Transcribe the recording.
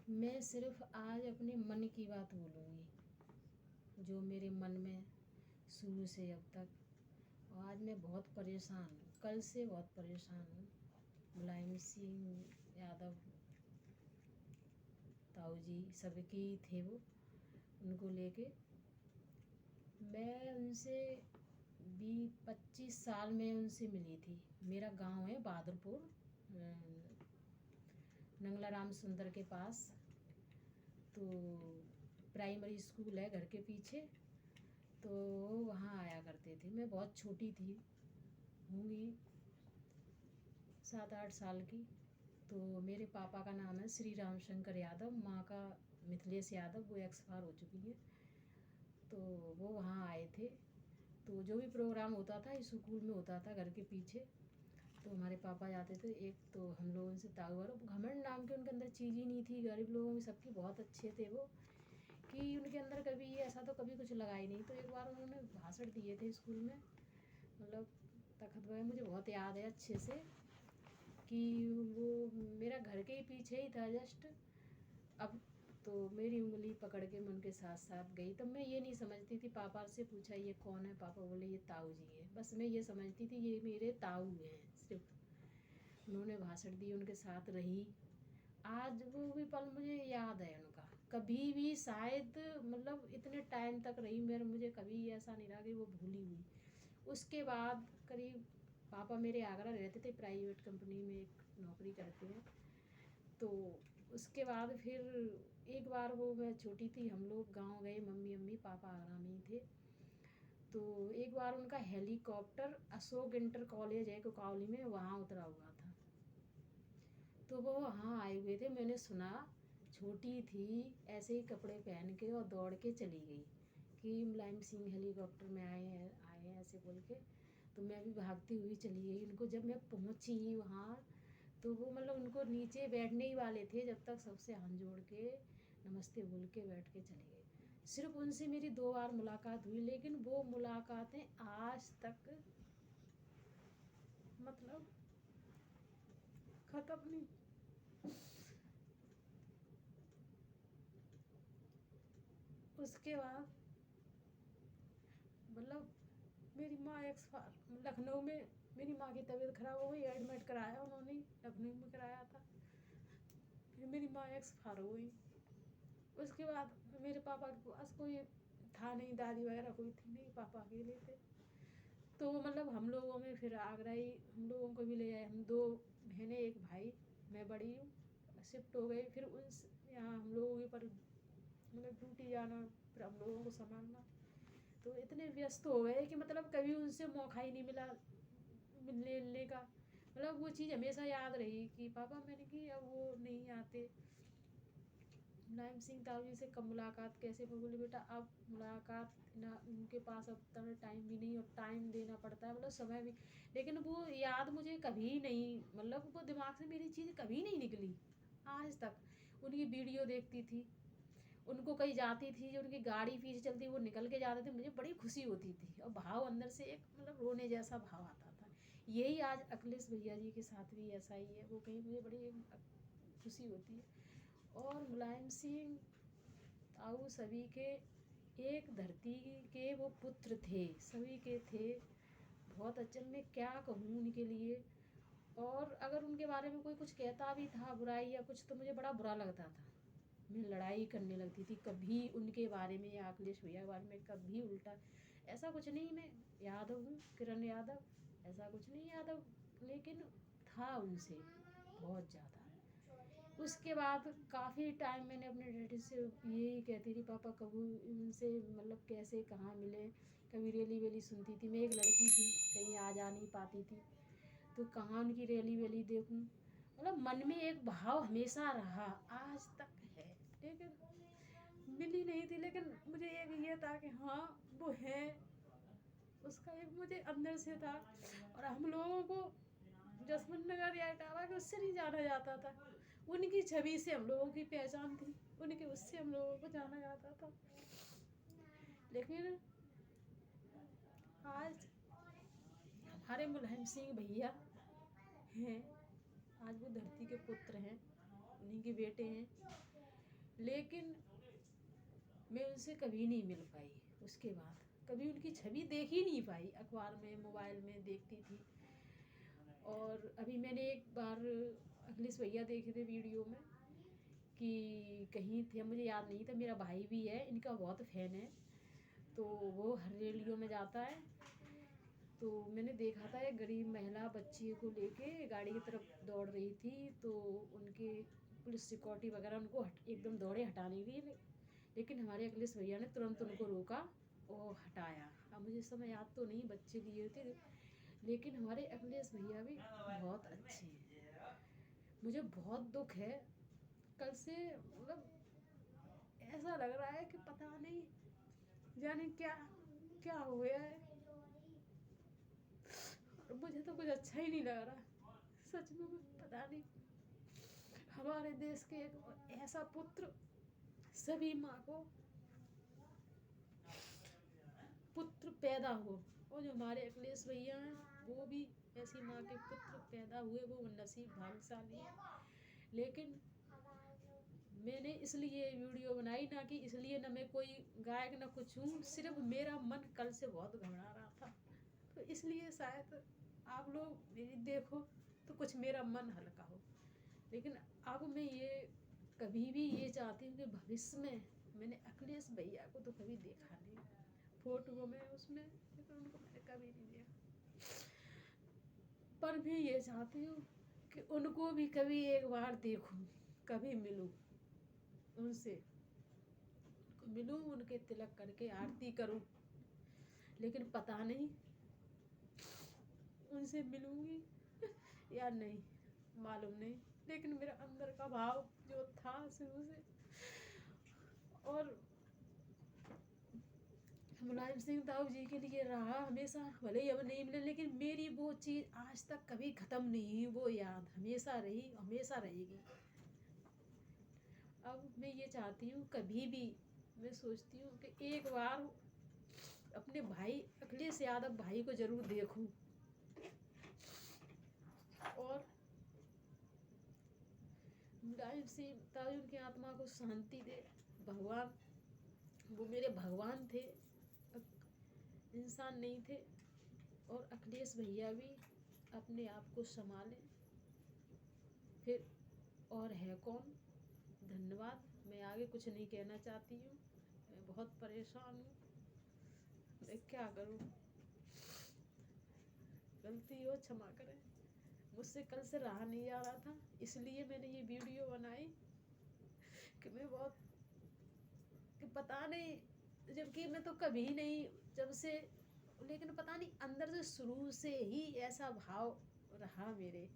मैं सिर्फ आज अपने मन की बात बोलूँगी, जो मेरे मन में शुरू से अब तक। और आज मैं बहुत परेशान हूँ, कल से बहुत परेशान हूँ। मुलायम सिंह यादव ताऊ जी सबकी थे वो, उनको लेके मैं उनसे 20-25 साल में उनसे मिली थी। मेरा गांव है बहादुरपुर, नंगला राम सुंदर के पास। तो प्राइमरी स्कूल है घर के पीछे, तो वहाँ आया करते थे। मैं बहुत छोटी थी, होंगी 7-8 साल की। तो मेरे पापा का नाम है श्री राम शंकर यादव, माँ का मिथिलेश यादव, वो एक्सपायर हो चुकी है। तो वो वहाँ आए थे। तो जो भी प्रोग्राम होता था स्कूल में होता था घर के पीछे, तो हमारे पापा जाते थे। एक तो हम लोग उनसे ताऊ घमंड नाम के उनके अंदर चीज़ ही नहीं थी। गरीब लोगों में सबकी बहुत अच्छे थे वो, कि उनके अंदर कभी ऐसा तो कभी कुछ लगा ही नहीं। तो एक बार उन्होंने भाषण दिए थे स्कूल में, मतलब तखत वगैरह मुझे बहुत याद है अच्छे से, कि वो मेरा घर के ही पीछे ही था जस्ट। अब तो मेरी उंगली पकड़ के मैं उनके साथ साथ गई। तब मैं ये नहीं समझती थी। पापा से पूछा ये कौन है, पापा बोले ये ताऊ जी है। बस मैं ये समझती थी ये मेरे ताऊ हैं सिर्फ। उन्होंने भाषण दी, उनके साथ रही। आज वो भी पल मुझे याद है उनका। कभी भी शायद मतलब इतने टाइम तक रही मेरे, मुझे कभी ऐसा नहीं रहा कि वो भूली हुई। उसके बाद करीब पापा मेरे आगरा रहते थे, प्राइवेट कंपनी में एक नौकरी करते हैं। तो उसके बाद फिर एक बार, वो मैं छोटी थी, हम लोग गांव गए, मम्मी अम्मी पापा आगरा में ही थे। तो एक बार उनका हेलीकॉप्टर अशोक इंटर कॉलेज है कोकावली में, वहाँ उतरा हुआ था। तो वो वहाँ आए हुए थे। मैंने सुना, छोटी थी, ऐसे ही कपड़े पहन के और दौड़ के चली गई कि मुलायम सिंह हेलीकॉप्टर में आए हैं ऐसे बोल के। तो मैं भी भागती हुई चली गई। उनको जब मैं पहुँची वहाँ, तो वो मतलब उनको नीचे बैठने ही वाले थे, जब तक सबसे हाथ जोड़ के नमस्ते बोल के बैठ के चले गए। सिर्फ उनसे मेरी 2 बार मुलाकात हुई, लेकिन वो मुलाकातें आज तक मतलब ख़त्म नहीं। उसके बाद मतलब मेरी माँ एक्सपायर, लखनऊ में मेरी माँ की तबीयत खराब हो गई, एडमिट कराया उन्होंने, लखनऊ में कराया था। फिर मेरी माँ एक्सपायर हो गई। उसके बाद मेरे पापा के पास कोई था नहीं, दादी वगैरह कोई थी नहीं, पापा अकेले थे। तो मतलब हम लोगों में फिर आगरा ही हम लोगों को भी ले आए। हम 2 बहनें 1 भाई, मैं बड़ी हूँ। शिफ्ट हो गई फिर उस यहाँ हम लोगों के पर मतलब ड्यूटी जाना, फिर हम लोगों को संभालना। तो इतने व्यस्त हो गए कि मतलब कभी उनसे मौका ही नहीं मिला मिलने का। मतलब वो चीज़ हमेशा याद रही कि पापा, मैंने कि अब वो नहीं आते। मुलायम सिंह ताऊ जी से कब मुलाकात कैसे, मैं बोली बेटा अब मुलाकात ना, उनके पास अब तक टाइम भी नहीं, और टाइम देना पड़ता है, मतलब समय भी। लेकिन वो याद मुझे कभी नहीं, मतलब वो दिमाग से मेरी चीज़ कभी नहीं निकली आज तक। उनकी वीडियो देखती थी, उनको कहीं जाती थी, जो उनकी गाड़ी पीछे चलती वो निकल के जाते थे, मुझे बड़ी खुशी होती थी। और भाव अंदर से एक मतलब रोने जैसा भाव आता था। यही आज अखिलेश भैया जी के साथ भी ऐसा ही है। वो कहीं मुझे बड़ी खुशी होती है। और मुलायम सिंह ताऊ सभी के एक धरती के वो पुत्र थे, सभी के थे। बहुत अच्छे, मैं क्या कहूँ उनके लिए। और अगर उनके बारे में कोई कुछ कहता भी था बुराई या कुछ, तो मुझे बड़ा बुरा लगता था। मैं लड़ाई करने लगती थी कभी उनके बारे में या अखिलेश भैया के बारे में, कभी उल्टा। ऐसा कुछ नहीं, मैं यादव हूँ, किरण यादव, ऐसा कुछ नहीं यादव, लेकिन था उनसे बहुत ज़्यादा। उसके बाद काफ़ी टाइम मैंने अपने डैडी से यही कहती थी, पापा कब उनसे मतलब कैसे कहाँ मिले। कभी रैली वैली सुनती थी, मैं एक लड़की थी, कहीं आ जा नहीं पाती थी, तो कहाँ उनकी रैली वैली देखूं। मतलब मन में एक भाव हमेशा रहा, आज तक है, लेकिन मिली नहीं थी। लेकिन मुझे एक ये था कि हाँ वो है, उसका एक मुझे अंदर से था। और हम लोगों को जसवंत नगर या इटावा के उससे नहीं जाना जाता था, उनकी छवि से हम लोगों की पहचान थी, उनके उससे हम लोगों को जाना जाता था। लेकिन आज हमारे मुलायम सिंह भैया हैं, आज वो धरती के पुत्र हैं, उन्हीं के बेटे हैं। लेकिन मैं उनसे कभी नहीं मिल पाई। उसके बाद कभी उनकी छवि देख ही नहीं पाई। अखबार में, मोबाइल में देखती थी। और अभी मैंने एक बार अखिलेश भैया देखे थे वीडियो में कि कहीं थे, मुझे याद नहीं था। मेरा भाई भी है, इनका बहुत फ़ैन है, तो वो हर रेडियो में जाता है। तो मैंने देखा था एक गरीब महिला बच्ची को लेके गाड़ी की तरफ दौड़ रही थी, तो उनके पुलिस सिक्योरिटी वगैरह उनको एकदम दौड़े हटाने के लिए, लेकिन हमारे अखिलेश भैया ने तुरंत उनको रोका और हटाया। अब मुझे समय याद तो नहीं, बच्चे लिए थे, लेकिन हमारे अखिलेश भैया भी बहुत अच्छे हैं। मुझे बहुत दुख है कल से, मतलब ऐसा लग रहा है कि पता नहीं जाने क्या क्या हो गया है। और मुझे तो कुछ अच्छा ही नहीं लग रहा सच में। पता नहीं, हमारे देश के एक ऐसा पुत्र, सभी माँ को पुत्र पैदा हो, और जो हमारे अखिलेश भैया हैं वो भी ऐसी माँ के पुत्र पैदा हुए, वो नसीब भाग्यशाली है। लेकिन मैंने इसलिए वीडियो बनाई ना कि इसलिए ना मैं कोई गायक ना कुछ हूँ, सिर्फ मेरा मन कल से बहुत घबरा रहा था, तो इसलिए शायद आप लोग मेरी देखो तो कुछ मेरा मन हल्का हो। लेकिन अब मैं ये कभी भी ये चाहती हूँ कि भविष्य में, मैंने अखिलेश भैया को तो कभी देखा नहीं फोटो में उसमें, लेकिन उनको मैंने कभी नहीं देखा, पर मैं ये चाहती हूँ कि उनको भी कभी एक बार देखूं, कभी मिलूं उनसे, मिलूं, उनके तिलक करके आरती करूं। लेकिन पता नहीं उनसे मिलूंगी या नहीं, मालूम नहीं। लेकिन मेरा अंदर का भाव जो था शुरू से, और मुलायम सिंह दाऊ जी के लिए रहा हमेशा, भले ही अब नहीं मिले, लेकिन मेरी वो चीज़ आज तक कभी ख़त्म नहीं हुई, वो याद हमेशा रही, हमेशा रहेगी। अब मैं ये चाहती हूँ, कभी भी मैं सोचती हूँ कि एक बार अपने भाई अखिलेश यादव भाई को ज़रूर देखूं, और मुलायम सिंह दाऊ की आत्मा को शांति दे भगवान। वो मेरे भगवान थे, इंसान नहीं थे। और अखिलेश भैया भी अपने आप को संभालें। फिर और है कौन। धन्यवाद। मैं आगे कुछ नहीं कहना चाहती हूँ, मैं बहुत परेशान हूँ, मैं क्या करूँ। गलती हो क्षमा करें, मुझसे कल से रहा नहीं जा रहा था, इसलिए मैंने ये वीडियो बनाई कि मैं बहुत, कि पता नहीं, जबकि मैं तो कभी नहीं, जब से, लेकिन पता नहीं अंदर से शुरू से ही ऐसा भाव रहा मेरे।